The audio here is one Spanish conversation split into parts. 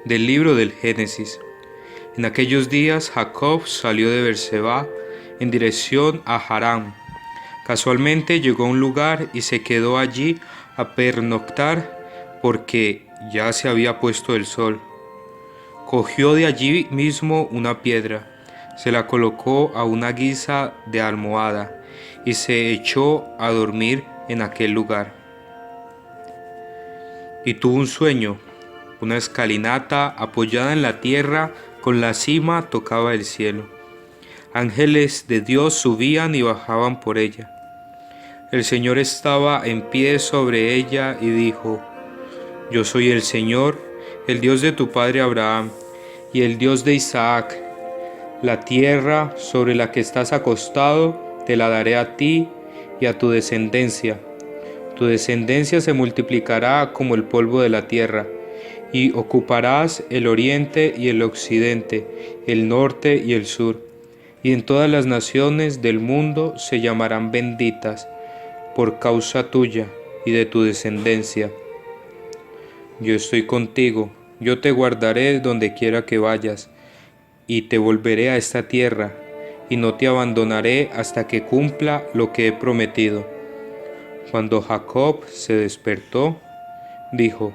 Del libro del Génesis. En aquellos días Jacob salió de Beerseba en dirección a Harán. Casualmente llegó a un lugar y se quedó allí a pernoctar porque ya se había puesto el sol. Cogió de allí mismo una piedra, se la colocó a una guisa de almohada y se echó a dormir en aquel lugar. Y tuvo un sueño. Una escalinata apoyada en la tierra, con la cima tocaba el cielo. Ángeles de Dios subían y bajaban por ella. El Señor estaba en pie sobre ella y dijo: Yo soy el Señor, el Dios de tu padre Abraham y el Dios de Isaac. La tierra sobre la que estás acostado te la daré a ti y a tu descendencia. Tu descendencia se multiplicará como el polvo de la tierra, y ocuparás el oriente y el occidente, el norte y el sur, y en todas las naciones del mundo se llamarán benditas por causa tuya y de tu descendencia. Yo estoy contigo, yo te guardaré donde quiera que vayas, y te volveré a esta tierra, y no te abandonaré hasta que cumpla lo que he prometido. Cuando Jacob se despertó, dijo: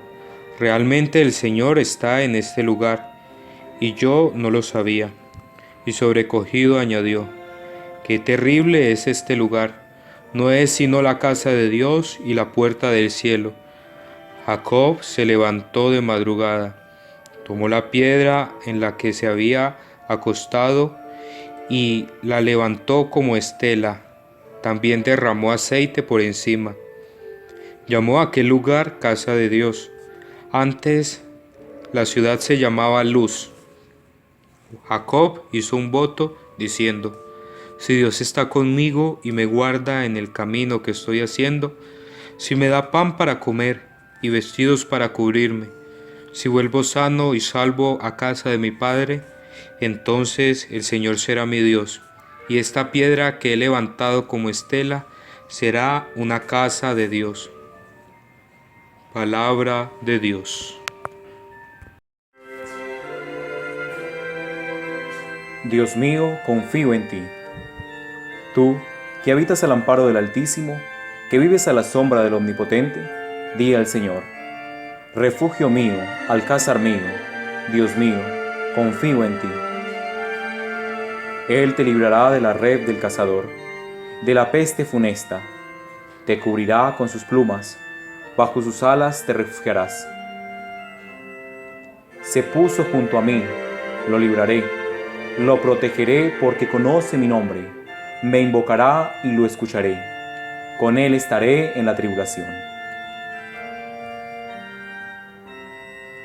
Realmente el Señor está en este lugar, y yo no lo sabía. Y sobrecogido añadió: Qué terrible es este lugar. No es sino la casa de Dios y la puerta del cielo. Jacob se levantó de madrugada, tomó la piedra en la que se había acostado y la levantó como estela. También derramó aceite por encima. Llamó a aquel lugar casa de Dios. Antes la ciudad se llamaba Luz. Jacob hizo un voto diciendo: Si Dios está conmigo y me guarda en el camino que estoy haciendo, si me da pan para comer y vestidos para cubrirme, si vuelvo sano y salvo a casa de mi padre, entonces el Señor será mi Dios, y esta piedra que he levantado como estela será una casa de Dios. Palabra de Dios. Dios mío, confío en ti. Tú, que habitas al amparo del Altísimo, que vives a la sombra del Omnipotente, di al Señor: Refugio mío, alcázar mío, Dios mío, confío en ti. Él te librará de la red del cazador, de la peste funesta. Te cubrirá con sus plumas, bajo sus alas te refugiarás. Se puso junto a mí, lo libraré, lo protegeré porque conoce mi nombre. Me invocará y lo escucharé. Con él estaré en la tribulación.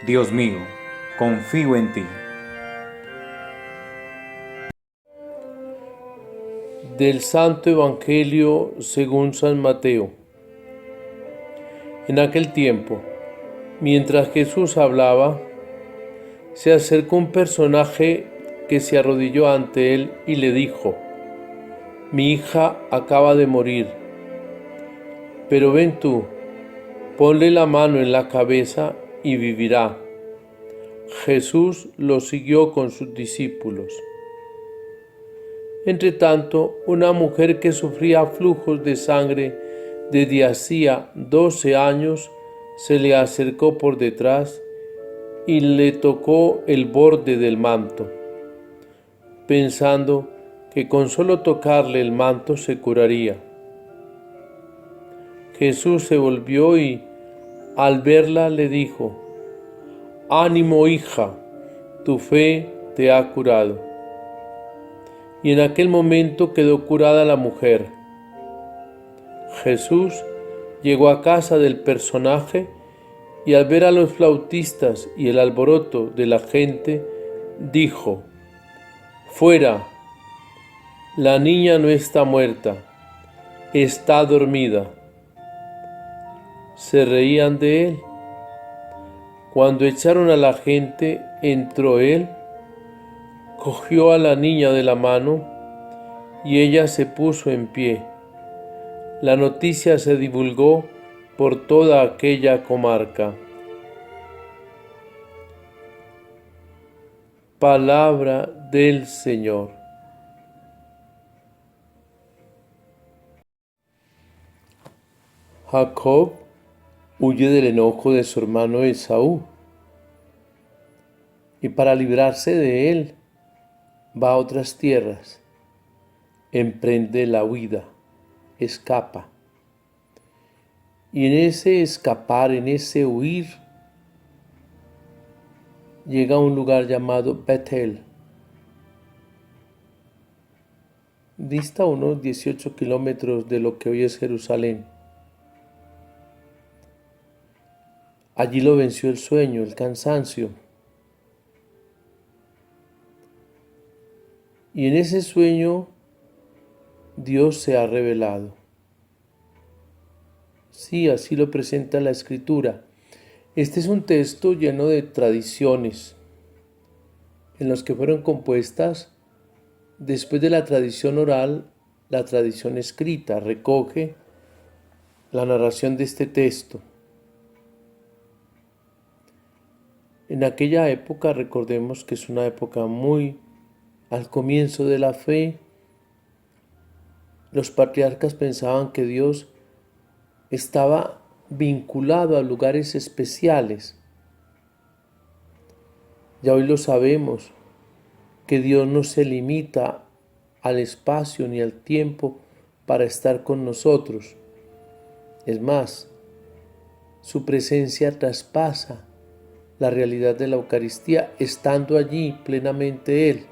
Dios mío, confío en ti. Del Santo Evangelio según San Mateo. En aquel tiempo, mientras Jesús hablaba, se acercó un personaje que se arrodilló ante él y le dijo: Mi hija acaba de morir, pero ven tú, ponle la mano en la cabeza y vivirá. Jesús lo siguió con sus discípulos. Entretanto, una mujer que sufría flujos de sangre desde hacía 12 años se le acercó por detrás y le tocó el borde del manto, pensando que con solo tocarle el manto se curaría. Jesús se volvió y, al verla, le dijo: Ánimo, hija, tu fe te ha curado. Y en aquel momento quedó curada la mujer. Jesús llegó a casa del personaje y al ver a los flautistas y el alboroto de la gente, dijo: Fuera, la niña no está muerta, está dormida. Se reían de él. Cuando echaron a la gente, entró él, cogió a la niña de la mano y ella se puso en pie. La noticia se divulgó por toda aquella comarca. Palabra del Señor. Jacob huye del enojo de su hermano Esaú y para librarse de él va a otras tierras, emprende la huida, escapa. Y en ese escapar, en ese huir, llega a un lugar llamado Betel. Dista unos 18 kilómetros de lo que hoy es Jerusalén. Allí lo venció el sueño, el cansancio. Y en ese sueño Dios se ha revelado. Sí, así lo presenta la Escritura. Este es un texto lleno de tradiciones en los que fueron compuestas después de la tradición oral, la tradición escrita recoge la narración de este texto. En aquella época, recordemos que es una época muy al comienzo de la fe, los patriarcas pensaban que Dios estaba vinculado a lugares especiales. Ya hoy lo sabemos, que Dios no se limita al espacio ni al tiempo para estar con nosotros. Es más, su presencia traspasa la realidad de la Eucaristía, estando allí plenamente Él.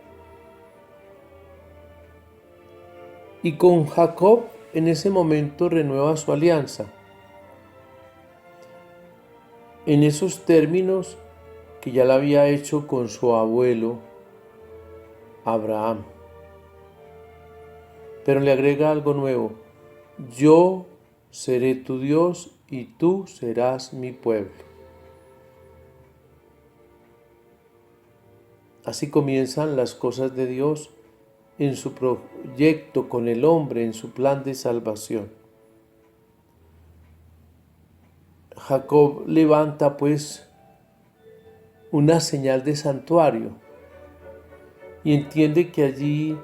Y con Jacob en ese momento renueva su alianza. En esos términos que ya la había hecho con su abuelo Abraham. Pero le agrega algo nuevo. Yo seré tu Dios y tú serás mi pueblo. Así comienzan las cosas de Dios en su proyecto con el hombre, en su plan de salvación. Jacob levanta pues una señal de santuario y entiende que allí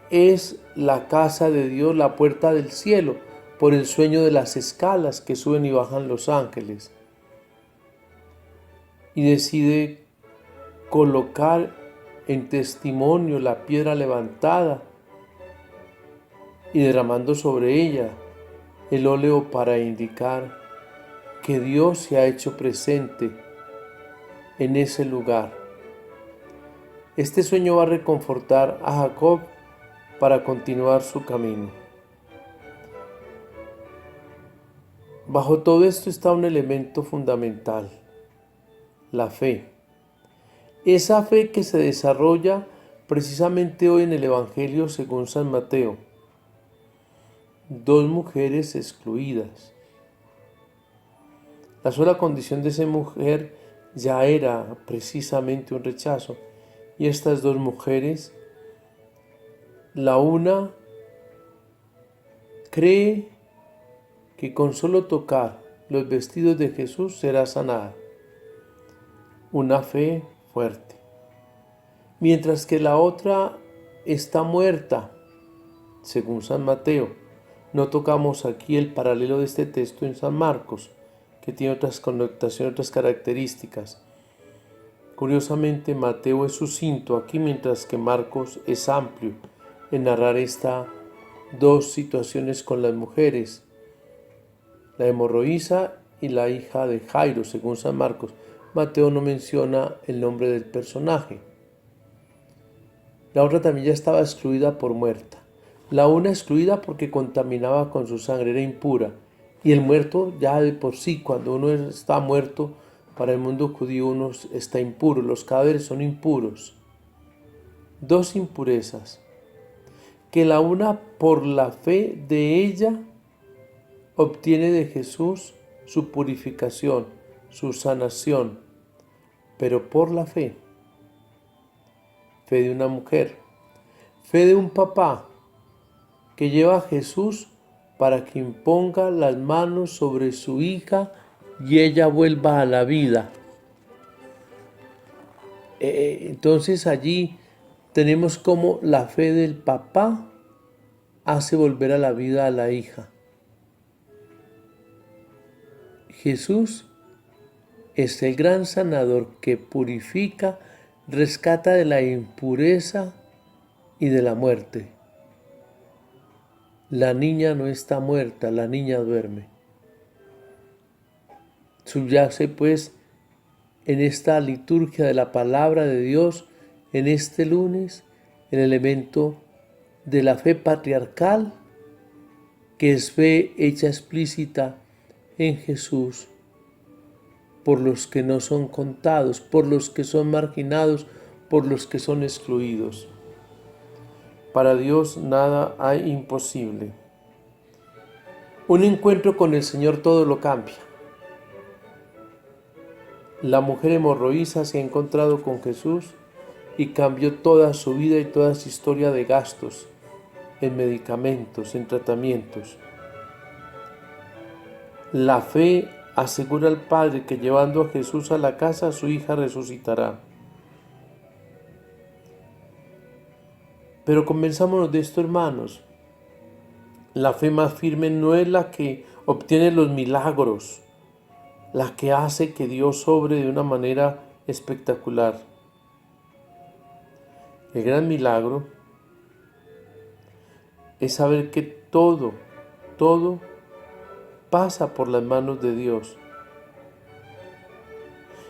es la casa de Dios, la puerta del cielo, por el sueño de las escalas que suben y bajan los ángeles. Y decide colocar en testimonio la piedra levantada y derramando sobre ella el óleo para indicar que Dios se ha hecho presente en ese lugar. Este sueño va a reconfortar a Jacob para continuar su camino. Bajo todo esto está un elemento fundamental, la fe. Esa fe que se desarrolla precisamente hoy en el Evangelio según San Mateo. Dos mujeres excluidas. La sola condición de esa mujer ya era precisamente un rechazo. Y estas dos mujeres, la una cree que con solo tocar los vestidos de Jesús será sanada. Una fe fuerte. Mientras que la otra está muerta, según San Mateo. No tocamos aquí el paralelo de este texto en San Marcos, que tiene otras connotaciones, otras características. Curiosamente, Mateo es sucinto aquí, mientras que Marcos es amplio en narrar estas dos situaciones con las mujeres, la hemorroísa y la hija de Jairo, según San Marcos. Mateo no menciona el nombre del personaje. La otra también ya estaba excluida por muerta. La una excluida porque contaminaba con su sangre, era impura. Y el muerto ya de por sí, cuando uno está muerto, para el mundo judío uno está impuro. Los cadáveres son impuros. Dos impurezas. Que la una por la fe de ella obtiene de Jesús su purificación, su sanación, pero por la fe de una mujer, fe de un papá que lleva a Jesús para que imponga las manos sobre su hija y ella vuelva a la vida. Entonces allí tenemos como la fe del papá hace volver a la vida a la hija. Jesús es el gran sanador que purifica, rescata de la impureza y de la muerte. La niña no está muerta, la niña duerme. Subyace pues en esta liturgia de la palabra de Dios, en este lunes, el elemento de la fe patriarcal, que es fe hecha explícita en Jesús, por los que no son contados, por los que son marginados, por los que son excluidos. Para Dios nada hay imposible. Un encuentro con el Señor todo lo cambia. La mujer hemorroísa se ha encontrado con Jesús y cambió toda su vida y toda su historia de gastos en medicamentos, en tratamientos. La fe asegura al Padre que llevando a Jesús a la casa, su hija resucitará. Pero convenzámonos de esto, hermanos. La fe más firme no es la que obtiene los milagros, la que hace que Dios obre de una manera espectacular. El gran milagro es saber que todo pasa por las manos de Dios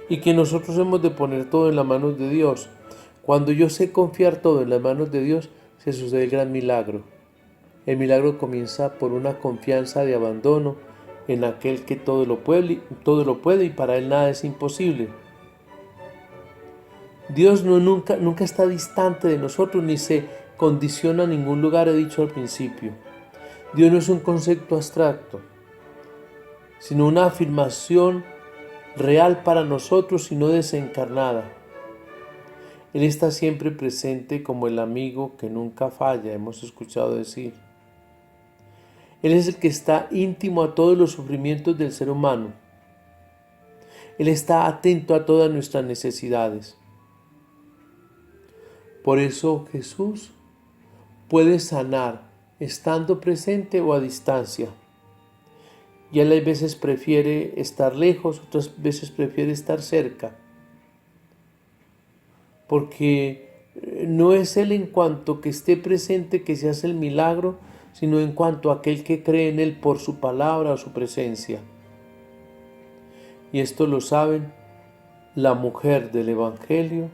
y que nosotros hemos de poner todo en las manos de Dios. Cuando yo sé confiar todo en las manos de Dios, se sucede el gran milagro. El milagro comienza por una confianza de abandono en aquel que todo lo puede y para él nada es imposible. Dios nunca está distante de nosotros ni se condiciona a ningún lugar, he dicho al principio. Dios no es un concepto abstracto, sino una afirmación real para nosotros y no desencarnada. Él está siempre presente como el amigo que nunca falla, hemos escuchado decir. Él es el que está íntimo a todos los sufrimientos del ser humano. Él está atento a todas nuestras necesidades. Por eso Jesús puede sanar estando presente o a distancia. Y Él a veces prefiere estar lejos, otras veces prefiere estar cerca. Porque no es Él en cuanto que esté presente que se hace el milagro, sino en cuanto a aquel que cree en Él por su palabra o su presencia. Y esto lo saben la mujer del Evangelio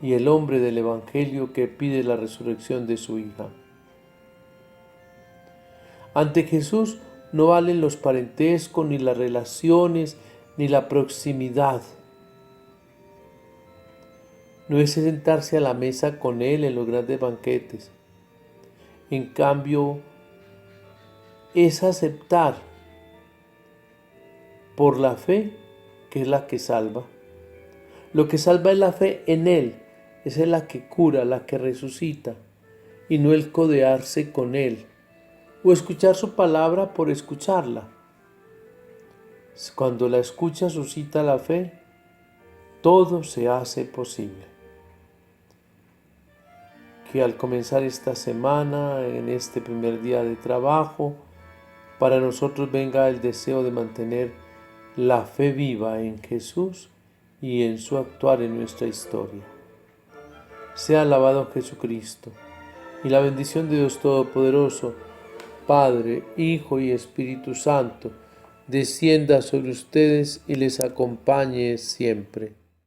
y el hombre del Evangelio que pide la resurrección de su hija. Ante Jesús no valen los parentescos, ni las relaciones, ni la proximidad. No es sentarse a la mesa con Él en los grandes banquetes. En cambio, es aceptar por la fe, que es la que salva. Lo que salva es la fe en Él, esa es la que cura, la que resucita, y no el codearse con Él, o escuchar su palabra por escucharla. Cuando la escucha suscita la fe, todo se hace posible. Que al comenzar esta semana, en este primer día de trabajo, para nosotros venga el deseo de mantener la fe viva en Jesús y en su actuar en nuestra historia. Sea alabado Jesucristo, y la bendición de Dios Todopoderoso, Padre, Hijo y Espíritu Santo, descienda sobre ustedes y les acompañe siempre.